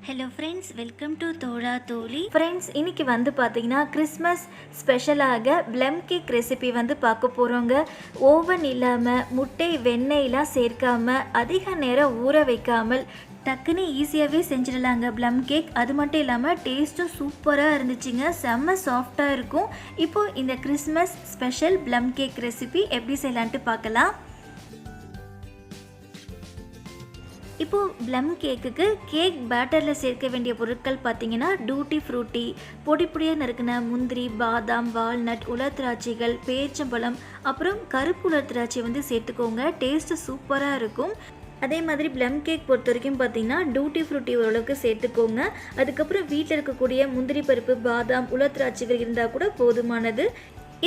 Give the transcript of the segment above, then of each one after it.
Hello friends, welcome to தோழா தோழி. Friends, இன்றைக்கி வந்து பார்த்திங்கன்னா கிறிஸ்மஸ் ஸ்பெஷலாக ப்ளம் கேக் ரெசிபி வந்து பார்க்க போகிறோங்க. ஓவன் இல்லாமல் முட்டை வெண்ணெயெலாம் சேர்க்காமல் அதிக நேரம் ஊற வைக்காமல் டக்குன்னு ஈஸியாகவே செஞ்சிடலாங்க ப்ளம் கேக். அது மட்டும் இல்லாமல் டேஸ்ட்டும் சூப்பராக இருந்துச்சுங்க, செம்ம சாஃப்டாக இருக்கும். இப்போது இந்த Christmas special plum cake recipe எப்படி செய்யலான்ட்டு பார்க்கலாம். இப்போது ப்ளம் கேக்குக்கு கேக் பேட்டரில் சேர்க்க வேண்டிய பொருட்கள் பார்த்திங்கன்னா டூட்டி ஃப்ரூட்டி, பொடி பொடியாக நறுக்கின முந்திரி, பாதாம், வால்நட், உலர் திராட்சைகள், பேரிச்சம்பழம், அப்புறம் கருப்பு உலர் திராட்சை வந்து சேர்த்துக்கோங்க. டேஸ்ட்டு சூப்பராக இருக்கும். அதே மாதிரி ப்ளம் கேக் பொறுத்த வரைக்கும் பார்த்திங்கன்னா டூட்டி ஃப்ரூட்டி ஓரளவுக்கு சேர்த்துக்கோங்க. அதுக்கப்புறம் வீட்டில் இருக்கக்கூடிய முந்திரி பருப்பு, பாதாம், உலர் திராட்சைகள் இருந்தால் கூட போதுமானது.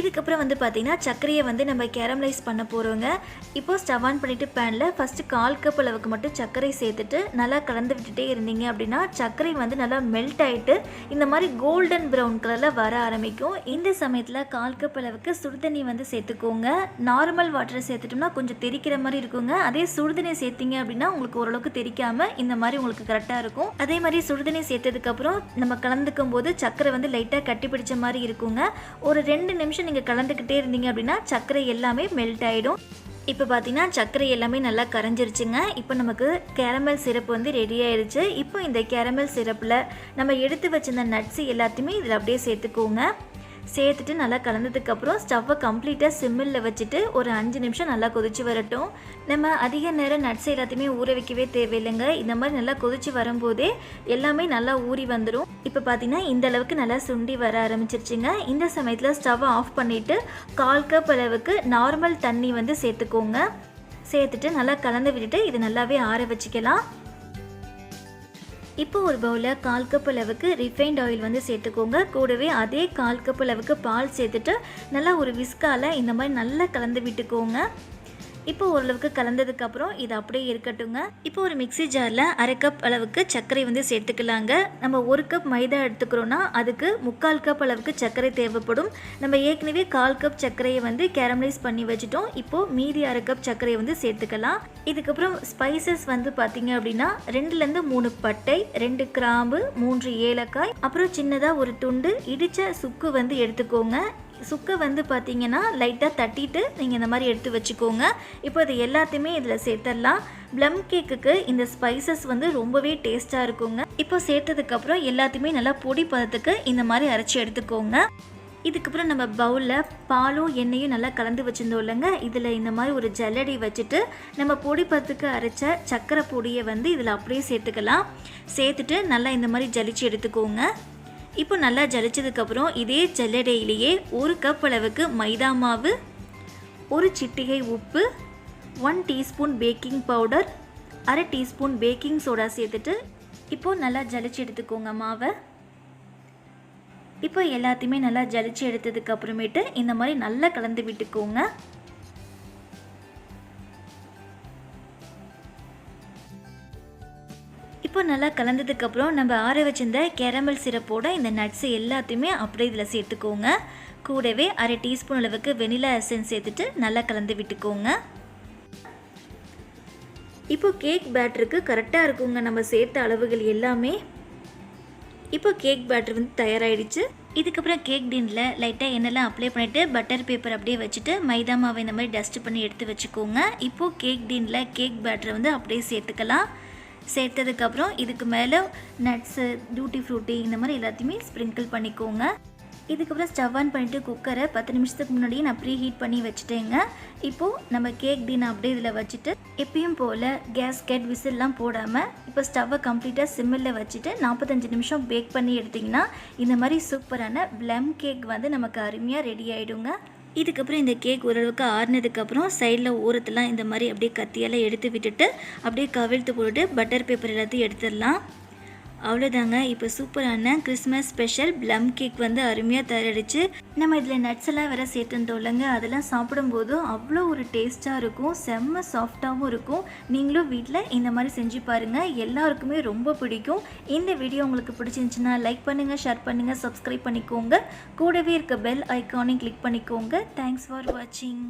இதுக்கப்புறம் வந்து பார்த்திங்கன்னா சர்க்கரையை வந்து நம்ம கேரமலைஸ் பண்ண போகிறோங்க. இப்போது ஸ்டவ் ஆன் பண்ணிவிட்டு பேனில் ஃபஸ்ட்டு 1/4 கப் அளவுக்கு மட்டும் சர்க்கரை சேர்த்துட்டு நல்லா கலந்து விட்டுட்டே இருந்தீங்க அப்படின்னா சர்க்கரை வந்து நல்லா மெல்ட் ஆகிட்டு இந்த மாதிரி கோல்டன் ப்ரௌன் கலரில் வர ஆரம்பிக்கும். இந்த சமயத்தில் 1/4 கப் அளவுக்கு சுடுதண்ணி வந்து சேர்த்துக்கோங்க. நார்மல் வாட்டரை சேர்த்துட்டோம்னா கொஞ்சம் தெரிக்கிற மாதிரி இருக்குங்க. அதே சுடுதண்ணி சேர்த்திங்க அப்படின்னா உங்களுக்கு ஓரளவுக்கு தெரிக்காமல் இந்த மாதிரி உங்களுக்கு கரெக்டாக இருக்கும். அதே மாதிரி சுடுதண்ணி சேர்த்ததுக்கப்புறம் நம்ம கலந்துக்கும் போது சர்க்கரை வந்து லைட்டாக கட்டி பிடிச்ச மாதிரி இருக்குங்க. ஒரு 2 நிமிஷம் நீங்கள் கலந்துக்கிட்டே இருந்தீங்க அப்படின்னா சர்க்கரை எல்லாமே மெல்ட் ஆகிடும். இப்போ பார்த்தீங்கன்னா சர்க்கரை எல்லாமே நல்லா கரைஞ்சிருச்சுங்க. இப்போ நமக்கு கேரமல் சிரப் வந்து ரெடி ஆயிடுச்சு. இப்போ இந்த கேரமல் சிரப்பில் நம்ம எடுத்து வச்சிருந்த நட்ஸு எல்லாத்தையுமே இதில் அப்படியே சேர்த்துக்கோங்க. சேர்த்துட்டு நல்லா கலந்ததுக்கப்புறம் ஸ்டவ்வை கம்ப்ளீட்டாக சிம்மில் வச்சுட்டு ஒரு 5 நிமிஷம் நல்லா கொதிச்சு வரட்டும். நம்ம அதிக நேரம் நட்ஸ் எல்லாத்தையுமே ஊற வைக்கவே தேவையில்லைங்க. இந்த மாதிரி நல்லா கொதிச்சு வரும்போதே எல்லாமே நல்லா ஊறி வந்துடும். இப்போ பார்த்தீங்கன்னா இந்த அளவுக்கு நல்லா சுண்டி வர ஆரம்பிச்சிருச்சுங்க. இந்த சமயத்தில் ஸ்டவ்வை ஆஃப் பண்ணிவிட்டு 1/4 கப் அளவுக்கு நார்மல் தண்ணி வந்து சேர்த்துக்கோங்க. சேர்த்துட்டு நல்லா கலந்து விட்டுட்டு இது நல்லாவே ஆற வச்சுக்கலாம். இப்போ ஒரு பவுலில் 1/4 கப் அளவுக்கு ரிஃபைண்ட் ஆயில் வந்து சேர்த்துக்கோங்க. கூடவே அதே 1/4 கப் அளவுக்கு பால் சேர்த்துட்டு நல்லா ஒரு விஸ்கால இந்த மாதிரி நல்லா கலந்து விட்டுக்கோங்க. இப்போ ஓரளவுக்கு கலந்ததுக்கப்புறம் இது அப்படியே இருக்கட்டுங்க. இப்போ ஒரு மிக்சி ஜாரில் 1/2 கப் அளவுக்கு சர்க்கரை வந்து சேர்த்துக்கலாங்க. நம்ம 1 கப் மைதா எடுத்துக்கிறோன்னா அதுக்கு 3/4 கப் அளவுக்கு சர்க்கரை தேவைப்படும். நம்ம ஏற்கனவே 1/4 கப் சர்க்கரையை வந்து கேரமலைஸ் பண்ணி வச்சுட்டோம். இப்போது மீதி 1/2 கப் சர்க்கரையை வந்து சேர்த்துக்கலாம். இதுக்கப்புறம் ஸ்பைசஸ் வந்து பார்த்திங்க அப்படின்னா 2லேருந்து 3 பட்டை, 2 கிராம்பு, 3 ஏலக்காய், அப்புறம் சின்னதாக ஒரு துண்டு இடித்த சுக்கு வந்து எடுத்துக்கோங்க. சுக்கை வந்து பார்த்திங்கன்னா லைட்டாக தட்டிட்டு நீங்கள் இந்த மாதிரி எடுத்து வச்சுக்கோங்க. இப்போ இது எல்லாத்தையுமே இதில் சேர்த்துடலாம். ப்ளம் கேக்குக்கு இந்த ஸ்பைசஸ் வந்து ரொம்பவே டேஸ்ட்டாக இருக்குங்க. இப்போ சேர்த்ததுக்கப்புறம் எல்லாத்தையுமே நல்லா பொடி பதத்துக்கு இந்த மாதிரி அரைச்சி எடுத்துக்கோங்க. இதுக்கப்புறம் நம்ம பவுலில் பாலும் எண்ணெயும் நல்லா கலந்து வச்சுருந்தோம் இல்லைங்க, இதில் இந்த மாதிரி ஒரு ஜல்லடி வச்சுட்டு நம்ம பொடி பதத்துக்கு அரைச்ச சர்க்கரை பொடியை வந்து இதில் அப்படியே சேர்த்துக்கலாம். சேர்த்துட்டு நல்லா இந்த மாதிரி ஜலிச்சு எடுத்துக்கோங்க. இப்போ நல்லா ஜலிச்சதுக்கப்புறம் இதே ஜல்லடையிலேயே 1 கப் அளவுக்கு மைதா மாவு, 1 சிட்டிகை உப்பு, 1 teaspoon baking powder, 1/2 teaspoon baking soda சேர்த்துட்டு இப்போது நல்லா ஜலிச்சு எடுத்துக்கோங்க மாவை. இப்போ எல்லாத்தையுமே நல்லா ஜலிச்சு எடுத்ததுக்கப்புறமேட்டு இந்த மாதிரி நல்லா கலந்து விட்டுக்கோங்க. இப்போ நல்லா கலந்ததுக்கப்புறம் நம்ம ஆற வச்சிருந்த கேரமல் சிரப்போட இந்த நட்ஸு எல்லாத்தையுமே அப்படியே இதில் சேர்த்துக்கோங்க. கூடவே 1/2 டீஸ்பூன் அளவுக்கு வெனிலா எசன்ஸ் சேர்த்துட்டு நல்லா கலந்து விட்டுக்கோங்க. இப்போ கேக் பேட்டருக்கு கரெக்டாக இருக்குங்க நம்ம சேர்த்த அளவுகள் எல்லாமே. இப்போ கேக் பேட்டர் வந்து தயாராகிடுச்சு. இதுக்கப்புறம் கேக் டின்னில் லைட்டாக எண்ணெய்லாம் அப்ளை பண்ணிவிட்டு பட்டர் பேப்பர் அப்படியே வச்சுட்டு மைதா மாவை இந்த மாதிரி டஸ்ட் பண்ணி எடுத்து வச்சுக்கோங்க. இப்போது கேக் டின்னில் கேக் பேட்டரை வந்து அப்படியே சேர்த்துக்கலாம். சேர்த்ததுக்கப்புறம் இதுக்கு மேலே நட்ஸு, டியூட்டி ஃப்ரூட்டி இந்த மாதிரி எல்லாத்தையுமே ஸ்ப்ரிங்கிள் பண்ணிக்கோங்க. இதுக்கப்புறம் ஸ்டவ் ஆன் பண்ணிவிட்டு குக்கரை 10 நிமிஷத்துக்கு முன்னாடியே நான் ப்ரீ ஹீட் பண்ணி வச்சுட்டேங்க. இப்போது நம்ம கேக் டின் அப்படியே இதில் வச்சுட்டு எப்பயும் போல் கேஸ்கெட் விசில்லாம் போடாமல் இப்போ ஸ்டவ்வை கம்ப்ளீட்டாக சிம்மில் வச்சுட்டு 45 நிமிஷம் பேக் பண்ணி எடுத்திங்கன்னா இந்த மாதிரி சூப்பரான ப்ளம் கேக் வந்து நமக்கு அருமையாக ரெடி ஆகிடுங்க. இதுக்கப்புறம் இந்த கேக் ஓரளவுக்கு ஆறுனதுக்கப்புறம் சைடில் ஓரத்தெல்லாம் இந்த மாதிரி அப்படியே கத்தியெல்லாம் எடுத்து விட்டுட்டு அப்படியே கவிழ்த்து போட்டுட்டு பட்டர் பேப்பர் எல்லாத்தையும் எடுத்துடலாம். அவ்வளோதாங்க. இப்போ சூப்பரான கிறிஸ்மஸ் ஸ்பெஷல் ப்ளம் கேக் வந்து அருமையாக தயாரிச்சு. நம்ம இதில் நட்ஸ் எல்லாம் வேறு சேர்த்துட்டோம் இல்லைங்க, அதெல்லாம் சாப்பிடும்போது அவ்வளோ ஒரு டேஸ்ட்டாக இருக்கும், செம்ம சாஃப்டாகவும் இருக்கும். நீங்களும் வீட்டில் இந்த மாதிரி செஞ்சு பாருங்கள், எல்லாருக்குமே ரொம்ப பிடிக்கும். இந்த வீடியோ உங்களுக்கு பிடிச்சிருந்துச்சுன்னா லைக் பண்ணுங்கள், ஷேர் பண்ணுங்கள், சப்ஸ்கிரைப் பண்ணிக்கோங்க. கூடவே இருக்க பெல் ஐக்கானையும் கிளிக் பண்ணிக்கோங்க. தேங்க்ஸ் ஃபார் வாட்சிங்.